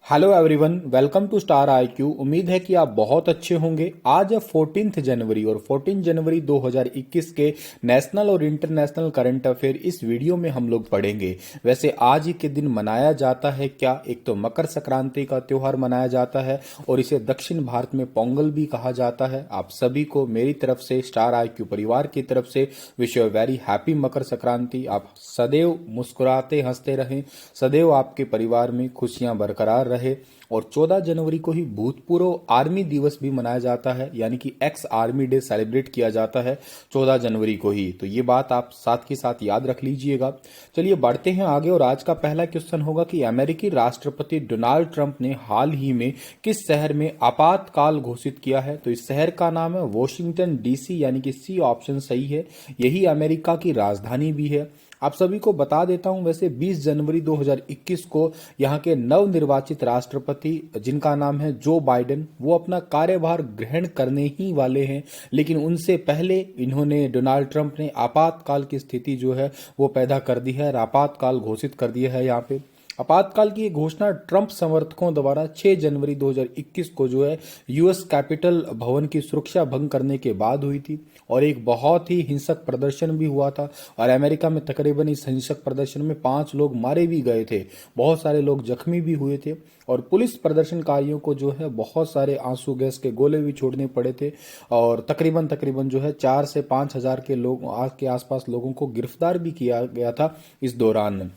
Hello everyone, welcome to star IQ. उम्मीद है कि आप बहुत अच्छे होंगे। आज है 14 जनवरी और 14 जनवरी 2021 के नेशनल और इंटरनेशनल करंट अफेयर इस वीडियो में हम लोग पढ़ेंगे। वैसे आज ही के दिन मनाया जाता है क्या? एक तो मकर संक्रांति का त्योहार मनाया जाता है और इसे दक्षिण भारत में पोंगल भी कहा जाता है। आप सभी को मेरी तरफ से, स्टार आईक्यू परिवार की तरफ से wish you very happy Makar Sankranti. आप सदैव मुस्कुराते हंसते रहें, सदैव आपके परिवार में खुशियां बरकरार रहे। और 14 जनवरी को ही भूतपूर्व आर्मी दिवस भी मनाया जाता है, यानी कि एक्स आर्मी डे सेलिब्रेट किया जाता है 14 जनवरी को ही। तो ये बात आप साथ के साथ याद रख लीजिएगा। चलिए बढ़ते हैं आगे और आज का पहला क्वेश्चन होगा कि अमेरिकी राष्ट्रपति डोनाल्ड ट्रंप ने हाल ही में किस शहर में आपातकाल घोषित किया है? तो इस शहर का नाम है वॉशिंगटन डीसी, यानी कि सी ऑप्शन सही है। यही अमेरिका की राजधानी भी है। आप सभी को बता देता हूं, वैसे 20 जनवरी 2021 को यहां के नवनिर्वाचित राष्ट्रपति, जिनका नाम है जो बाइडेन, वो अपना कार्यभार ग्रहण करने ही वाले हैं। लेकिन उनसे पहले इन्होंने, डोनाल्ड ट्रंप ने आपातकाल की स्थिति जो है वो पैदा कर दी है और आपातकाल घोषित कर दिया है। यहाँ पे आपातकाल की घोषणा ट्रंप समर्थकों द्वारा 6 जनवरी 2021 को जो है यूएस कैपिटल भवन की सुरक्षा भंग करने के बाद हुई थी और एक बहुत ही हिंसक प्रदर्शन भी हुआ था। और अमेरिका में तकरीबन इस हिंसक प्रदर्शन में 5 लोग मारे भी गए थे, बहुत सारे लोग जख्मी भी हुए थे और पुलिस प्रदर्शनकारियों को जो है बहुत सारे आंसू गैस के गोले भी छोड़ने पड़े थे। और तकरीबन तकरीबन जो है 4 से 5 हजार के लोग के आसपास लोगों को गिरफ्तार भी किया गया था इस दौरान।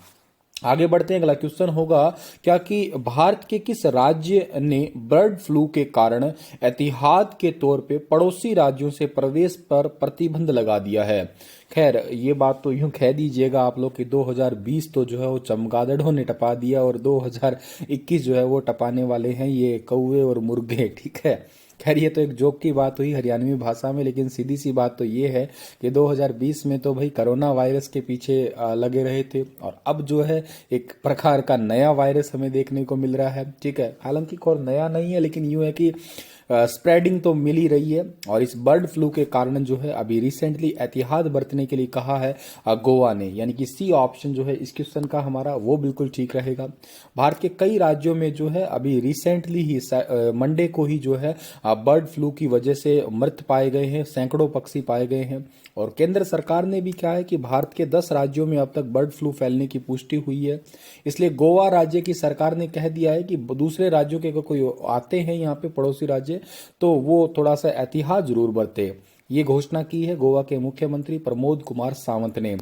आगे बढ़ते हैं। अगला क्वेश्चन होगा क्या कि भारत के किस राज्य ने बर्ड फ्लू के कारण एहतियात के तौर पे पड़ोसी राज्यों से प्रवेश पर प्रतिबंध लगा दिया है? खैर, ये बात तो यूं कह दीजिएगा आप लोग कि 2020 तो जो है वो चमगादड़ों ने टपा दिया और 2021 जो है वो टपाने वाले हैं ये कौवे और मुर्गे। ठीक है, खैर ये तो एक जोक की बात हुई हरियाणवी भाषा में, लेकिन सीधी सी बात तो ये है कि 2020 में तो भाई कोरोना वायरस के पीछे लगे रहे थे और अब जो है एक प्रकार का नया वायरस हमें देखने को मिल रहा है। ठीक है, हालांकि कोई नया नहीं है, लेकिन यूं है कि स्प्रेडिंग तो मिल ही रही है। और इस बर्ड फ्लू के कारण जो है अभी रिसेंटली एहतियात बरतने के लिए कहा है गोवा ने, यानी कि सी ऑप्शन जो है इस क्वेश्चन का हमारा वो बिल्कुल ठीक रहेगा। भारत के कई राज्यों में जो है अभी रिसेंटली ही मंडे को ही जो है बर्ड फ्लू की वजह से मृत पाए गए हैं, सैकड़ों पक्षी पाए गए हैं। और केंद्र सरकार ने भी क्या है कि भारत के 10 राज्यों में अब तक बर्ड फ्लू फैलने की पुष्टि हुई है। इसलिए गोवा राज्य की सरकार ने कह दिया है कि दूसरे राज्यों के अगर कोई आते हैं यहाँ पे पड़ोसी राज्य, तो वो थोड़ा सा एहतियात जरूर बरते। ये घोषणा की है गोवा के मुख्यमंत्री प्रमोद कुमार सावंत ने।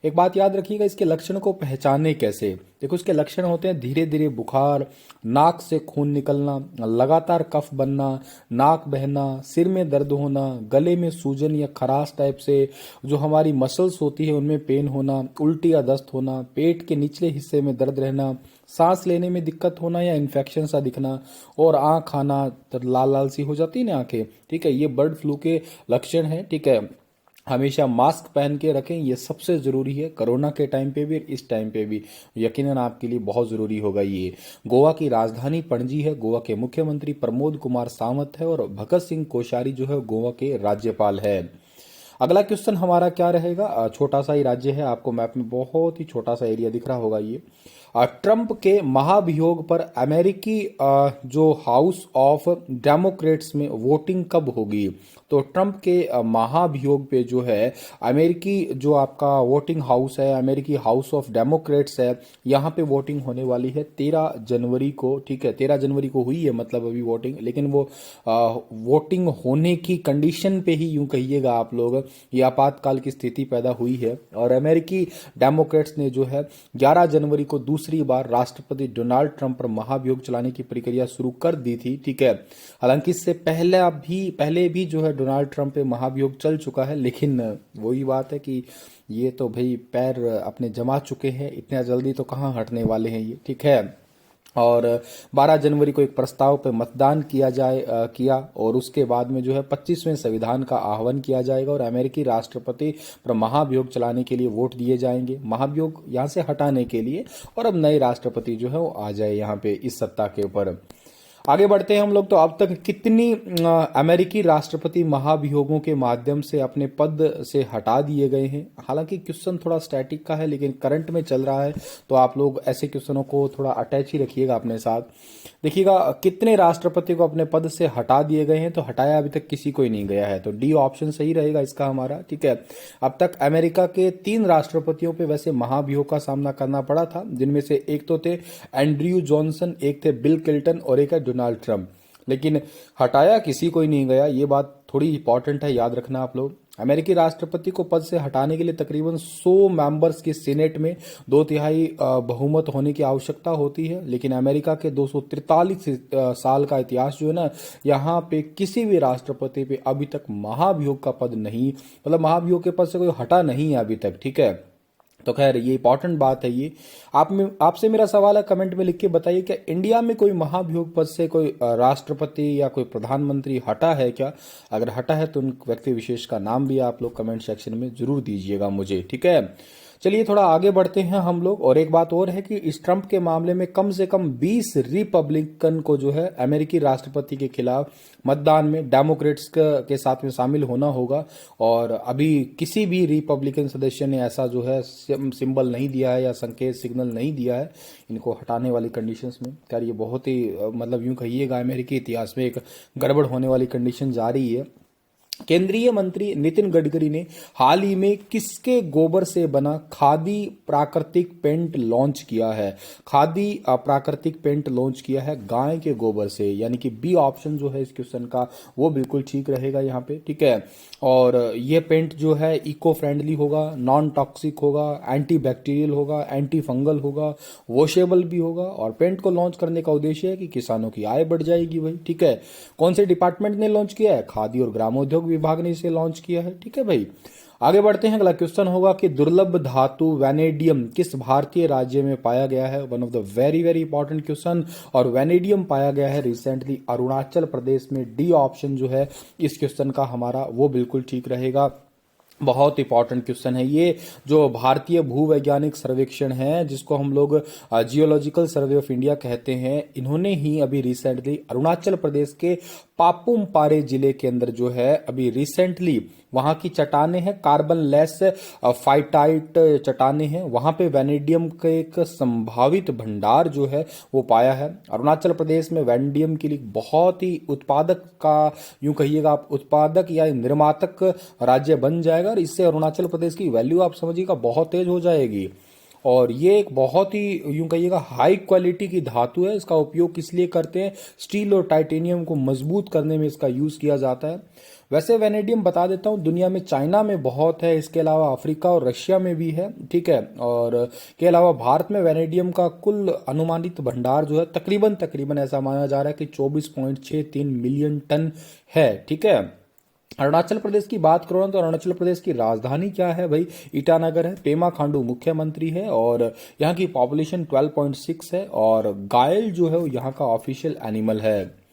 एक बात याद रखिएगा, इसके लक्षण को पहचाने कैसे? देखो, इसके लक्षण होते हैं धीरे धीरे बुखार, नाक से खून निकलना, लगातार कफ बनना, नाक बहना, सिर में दर्द होना, गले में सूजन या खराश टाइप से जो हमारी मसल्स होती है उनमें पेन होना, उल्टी या दस्त होना, पेट के निचले हिस्से में दर्द रहना, सांस लेने में दिक्कत होना या इन्फेक्शन सा दिखना और आँख आना, लाल लाल सी हो जाती है ना आंखें। ठीक है, ये बर्ड फ्लू के लक्षण है। ठीक है, हमेशा मास्क पहन के रखें, ये सबसे जरूरी है, कोरोना के टाइम पे भी और इस टाइम पे भी यकीनन आपके लिए बहुत जरूरी होगा। ये गोवा की राजधानी पणजी है, गोवा के मुख्यमंत्री प्रमोद कुमार सावंत है और भगत सिंह कोश्यारी जो है गोवा के राज्यपाल है। अगला क्वेश्चन हमारा क्या रहेगा? छोटा सा ही राज्य है, आपको मैप में बहुत ही छोटा सा एरिया दिख रहा होगा। ये ट्रंप के महाभियोग पर अमेरिकी जो हाउस ऑफ डेमोक्रेट्स में वोटिंग कब होगी? तो ट्रंप के महाभियोग पे जो है अमेरिकी जो आपका वोटिंग हाउस है, अमेरिकी हाउस ऑफ डेमोक्रेट्स है, यहाँ पे वोटिंग होने वाली है 13 जनवरी को। ठीक है, 13 जनवरी को हुई है मतलब अभी वोटिंग, लेकिन वो वोटिंग होने की कंडीशन पे ही यूं कहिएगा आप लोग, ये आपातकाल की स्थिति पैदा हुई है। और अमेरिकी डेमोक्रेट्स ने जो है 11 जनवरी को दूसरी बार राष्ट्रपति डोनाल्ड ट्रंप पर महाभियोग चलाने की प्रक्रिया शुरू कर दी थी। ठीक है, हालांकि इससे पहले भी जो है डोनाल्ड ट्रंप पे महाभियोग चल चुका है, लेकिन वही बात है कि ये तो भाई पैर अपने जमा चुके हैं, इतना जल्दी तो कहाँ हटने वाले हैं ये। ठीक है, और 12 जनवरी को एक प्रस्ताव पर मतदान किया और उसके बाद में जो है 25वें संविधान का आह्वान किया जाएगा और अमेरिकी राष्ट्रपति पर महाभियोग चलाने के लिए वोट दिए जाएंगे, महाभियोग यहाँ से हटाने के लिए, और अब नए राष्ट्रपति जो है वो आ जाए यहाँ पे इस सत्ता के ऊपर। आगे बढ़ते हैं हम लोग। तो अब तक कितनी अमेरिकी राष्ट्रपति महाभियोगों के माध्यम से अपने पद से हटा दिए गए हैं। हालांकि क्वेश्चन थोड़ा स्टैटिक का है लेकिन करंट में चल रहा है, तो आप लोग ऐसे क्वेश्चनों को थोड़ा अटैच ही रखिएगा अपने साथ। देखिएगा कितने राष्ट्रपति को अपने पद से हटा दिए गए हैं, तो हटाया अभी तक किसी को ही नहीं गया है, तो डी ऑप्शन सही रहेगा इसका हमारा। ठीक है, अब तक अमेरिका के 3 राष्ट्रपतियों पे वैसे महाभियोग का सामना करना पड़ा था, जिनमें से एक तो थे एंड्रयू जॉनसन, एक थे बिल क्लिंटन और एक है डोनाल्ड ट्रंप, लेकिन हटाया किसी को ही नहीं गया। ये बात थोड़ी इंपॉर्टेंट है, याद रखना आप लोग। अमेरिकी राष्ट्रपति को पद से हटाने के लिए तकरीबन 100 मेंबर्स के सीनेट में 2/3 बहुमत होने की आवश्यकता होती है, लेकिन अमेरिका के 243 साल का इतिहास जो है ना, यहाँ पे किसी भी राष्ट्रपति पे अभी तक महाभियोग का पद नहीं, मतलब महाभियोग के पद से कोई हटा नहीं है अभी तक। ठीक है, तो खैर ये इंपॉर्टेंट बात है। ये आपसे मेरा सवाल है, कमेंट में लिख के बताइए, क्या इंडिया में कोई महाभियोग पद से कोई राष्ट्रपति या कोई प्रधानमंत्री हटा है क्या? अगर हटा है तो उन व्यक्ति विशेष का नाम भी आप लोग कमेंट सेक्शन में जरूर दीजिएगा मुझे। ठीक है, चलिए थोड़ा आगे बढ़ते हैं हम लोग। और एक बात और है कि इस ट्रंप के मामले में कम से कम 20 रिपब्लिकन को जो है अमेरिकी राष्ट्रपति के खिलाफ मतदान में डेमोक्रेट्स के साथ में शामिल होना होगा, और अभी किसी भी रिपब्लिकन सदस्य ने ऐसा जो है सिंबल नहीं दिया है या संकेत सिग्नल नहीं दिया है इनको हटाने वाली कंडीशंस में। यार ये बहुत ही मतलब यूं कहिएगा अमेरिकी इतिहास में एक गड़बड़ होने वाली कंडीशन जा रही है। केंद्रीय मंत्री नितिन गडकरी ने हाल ही में किसके गोबर से बना खादी प्राकृतिक पेंट लॉन्च किया है? खादी प्राकृतिक पेंट लॉन्च किया है गाय के गोबर से, यानी कि बी ऑप्शन जो है इस क्वेश्चन का वो बिल्कुल ठीक रहेगा यहाँ पे। ठीक है, और ये पेंट जो है इको फ्रेंडली होगा, नॉन टॉक्सिक होगा, एंटी बैक्टीरियल होगा, एंटी फंगल होगा, वॉशेबल भी होगा, और पेंट को लॉन्च करने का उद्देश्य है कि किसानों की आय बढ़ जाएगी भाई। ठीक है, कौन से डिपार्टमेंट ने लॉन्च किया है? खादी और ग्रामोद्योग विभाग ने इसे लॉन्च किया है। ठीक है भाई, आगे बढ़ते हैं। अगला क्वेश्चन होगा कि दुर्लभ धातु वैनेडियम किस भारतीय राज्य में पाया गया है? One of the very very important question. और वैनेडियम पाया गया है रिसेंटली अरुणाचल प्रदेश में। डी ऑप्शन जो है इस क्वेश्चन का हमारा वो बिल्कुल ठीक रहेगा। बहुत इंपॉर्टेंट क्वेश्चन है ये। जो भारतीय भूवैज्ञानिक सर्वेक्षण है, जिसको हम लोग जियोलॉजिकल सर्वे ऑफ इंडिया कहते हैं, इन्होंने ही अभी रिसेंटली अरुणाचल प्रदेश के पापुम पारे जिले के अंदर जो है अभी रिसेंटली वहां की चट्टाने हैं, कार्बन लेस फाइटाइट चट्टाने हैं, वहां पे वैनेडियम का एक संभावित भंडार जो है वो पाया है। अरुणाचल प्रदेश में वैनेडियम के लिए बहुत ही उत्पादक का यूं कहिएगा आप उत्पादक या निर्मातक राज्य बन जाएगा, और इससे अरुणाचल प्रदेश की वैल्यू आप समझिएगा बहुत तेज हो जाएगी। और ये एक बहुत ही यूं कहिएगा हाई क्वालिटी की धातु है। इसका उपयोग किस लिए करते हैं? स्टील और टाइटेनियम को मजबूत करने में इसका यूज किया जाता है। वैसे वैनेडियम बता देता हूं, दुनिया में चाइना में बहुत है, इसके अलावा अफ्रीका और रशिया में भी है। ठीक है, और के अलावा भारत में वैनेडियम का कुल अनुमानित भंडार जो है तकरीबन ऐसा माना जा रहा है कि 24.63 मिलियन टन है। ठीक है, अरुणाचल प्रदेश की बात करो ना, तो अरुणाचल प्रदेश की राजधानी क्या है भाई? ईटानगर है। पेमा खांडू मुख्यमंत्री है, और यहाँ की पॉपुलेशन 12.6 है, और गायल जो है वो यहाँ का ऑफिशियल एनिमल है।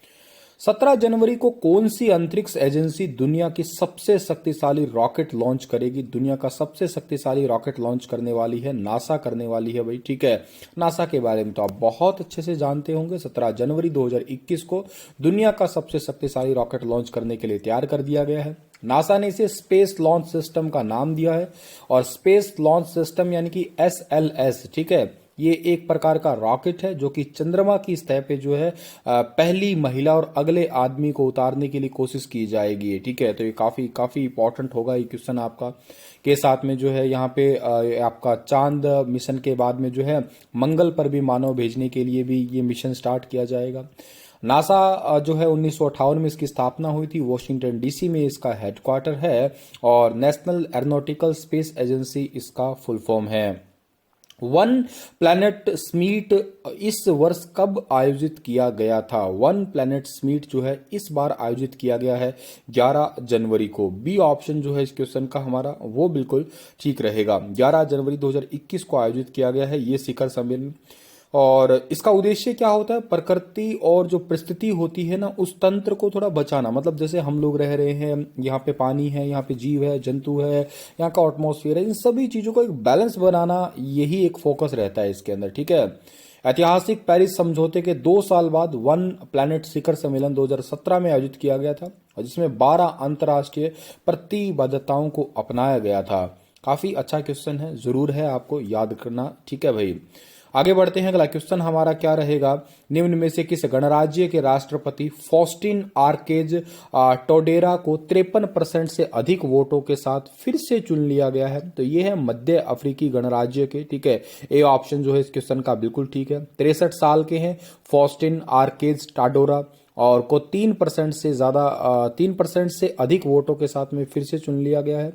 17 जनवरी को कौन सी अंतरिक्ष एजेंसी दुनिया की सबसे शक्तिशाली रॉकेट लॉन्च करेगी? दुनिया का सबसे शक्तिशाली रॉकेट लॉन्च करने वाली है नासा करने वाली है भाई। ठीक है, नासा के बारे में तो आप बहुत अच्छे से जानते होंगे। 17 जनवरी 2021 को दुनिया का सबसे शक्तिशाली रॉकेट लॉन्च करने के लिए तैयार कर दिया गया है। नासा ने इसे स्पेस लॉन्च सिस्टम का नाम दिया है, और स्पेस लॉन्च सिस्टम यानी कि SLS, ठीक है, ये एक प्रकार का रॉकेट है जो कि चंद्रमा की सतह पे जो है पहली महिला और अगले आदमी को उतारने के लिए कोशिश की जाएगी। ठीक है, तो ये काफी इंपॉर्टेंट होगा ये क्वेश्चन आपका। के साथ में जो है यहाँ पे आपका चांद मिशन के बाद में जो है मंगल पर भी मानव भेजने के लिए भी ये मिशन स्टार्ट किया जाएगा। नासा जो है 1958 में इसकी स्थापना हुई थी। वॉशिंगटन DC में इसका हेडक्वार्टर है, और नेशनल एरोनॉटिकल स्पेस एजेंसी इसका फुल फॉर्म है। वन प्लैनेट समिट इस वर्ष कब आयोजित किया गया था? वन प्लैनेट समिट जो है इस बार आयोजित किया गया है 11 जनवरी को। बी ऑप्शन जो है इस क्वेश्चन का हमारा वो बिल्कुल ठीक रहेगा। 11 जनवरी 2021 को आयोजित किया गया है ये शिखर सम्मेलन। और इसका उद्देश्य क्या होता है? प्रकृति और जो परिस्थिति होती है ना, उस तंत्र को थोड़ा बचाना। मतलब जैसे हम लोग रह रहे हैं, यहाँ पे पानी है, यहाँ पे जीव है, जंतु है, यहाँ का एटमॉस्फेयर है, इन सभी चीजों को एक बैलेंस बनाना, यही एक फोकस रहता है इसके अंदर। ठीक है, ऐतिहासिक पेरिस समझौते के 2 साल बाद वन प्लैनेट शिखर सम्मेलन 2017 में आयोजित किया गया था और जिसमें 12 अंतर्राष्ट्रीय प्रतिबद्धताओं को अपनाया गया था। काफी अच्छा क्वेश्चन है, जरूर है, आपको याद करना। ठीक है भाई, आगे बढ़ते हैं। अगला क्वेश्चन हमारा क्या रहेगा, निम्न में से किस गणराज्य के राष्ट्रपति फॉस्टिन आर्केज टोडेरा को 53% से अधिक वोटों के साथ फिर से चुन लिया गया है? तो ये है मध्य अफ्रीकी गणराज्य के। ठीक है, ए ऑप्शन जो है इस क्वेश्चन का बिल्कुल ठीक है। 63 साल के हैं फॉस्टिन आर्केज टाडोरा और को 3% से अधिक वोटों के साथ में फिर से चुन लिया गया है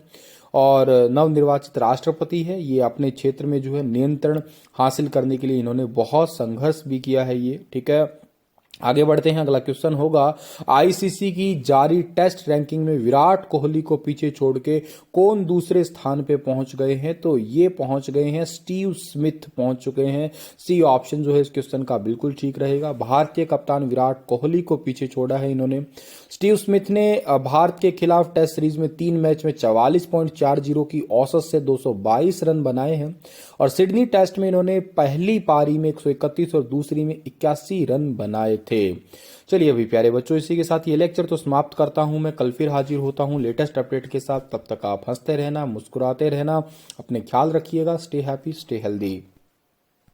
और नवनिर्वाचित राष्ट्रपति है। ये अपने क्षेत्र में जो है नियंत्रण हासिल करने के लिए इन्होंने बहुत संघर्ष भी किया है ये। ठीक है, आगे बढ़ते हैं। अगला क्वेश्चन होगा, आईसीसी की जारी टेस्ट रैंकिंग में विराट कोहली को पीछे छोड़ के कौन दूसरे स्थान पे पहुंच गए हैं? तो ये पहुंच गए हैं स्टीव स्मिथ पहुंच चुके हैं। सी ऑप्शन जो है इस क्वेश्चन का बिल्कुल ठीक रहेगा। भारतीय कप्तान विराट कोहली को पीछे छोड़ा है इन्होंने। स्टीव स्मिथ ने भारत के खिलाफ टेस्ट सीरीज में 3 मैच में 44.40 की औसत से 222 रन बनाए हैं और सिडनी टेस्ट में इन्होंने पहली पारी में 131 और दूसरी में 81 रन बनाए थे। चलिए अभी प्यारे बच्चों, इसी के साथ ये लेक्चर तो समाप्त करता हूं मैं। कल फिर हाजिर होता हूं लेटेस्ट अपडेट के साथ। तब तक आप हंसते रहना, मुस्कुराते रहना, अपने ख्याल रखिएगा। Stay happy, stay healthy.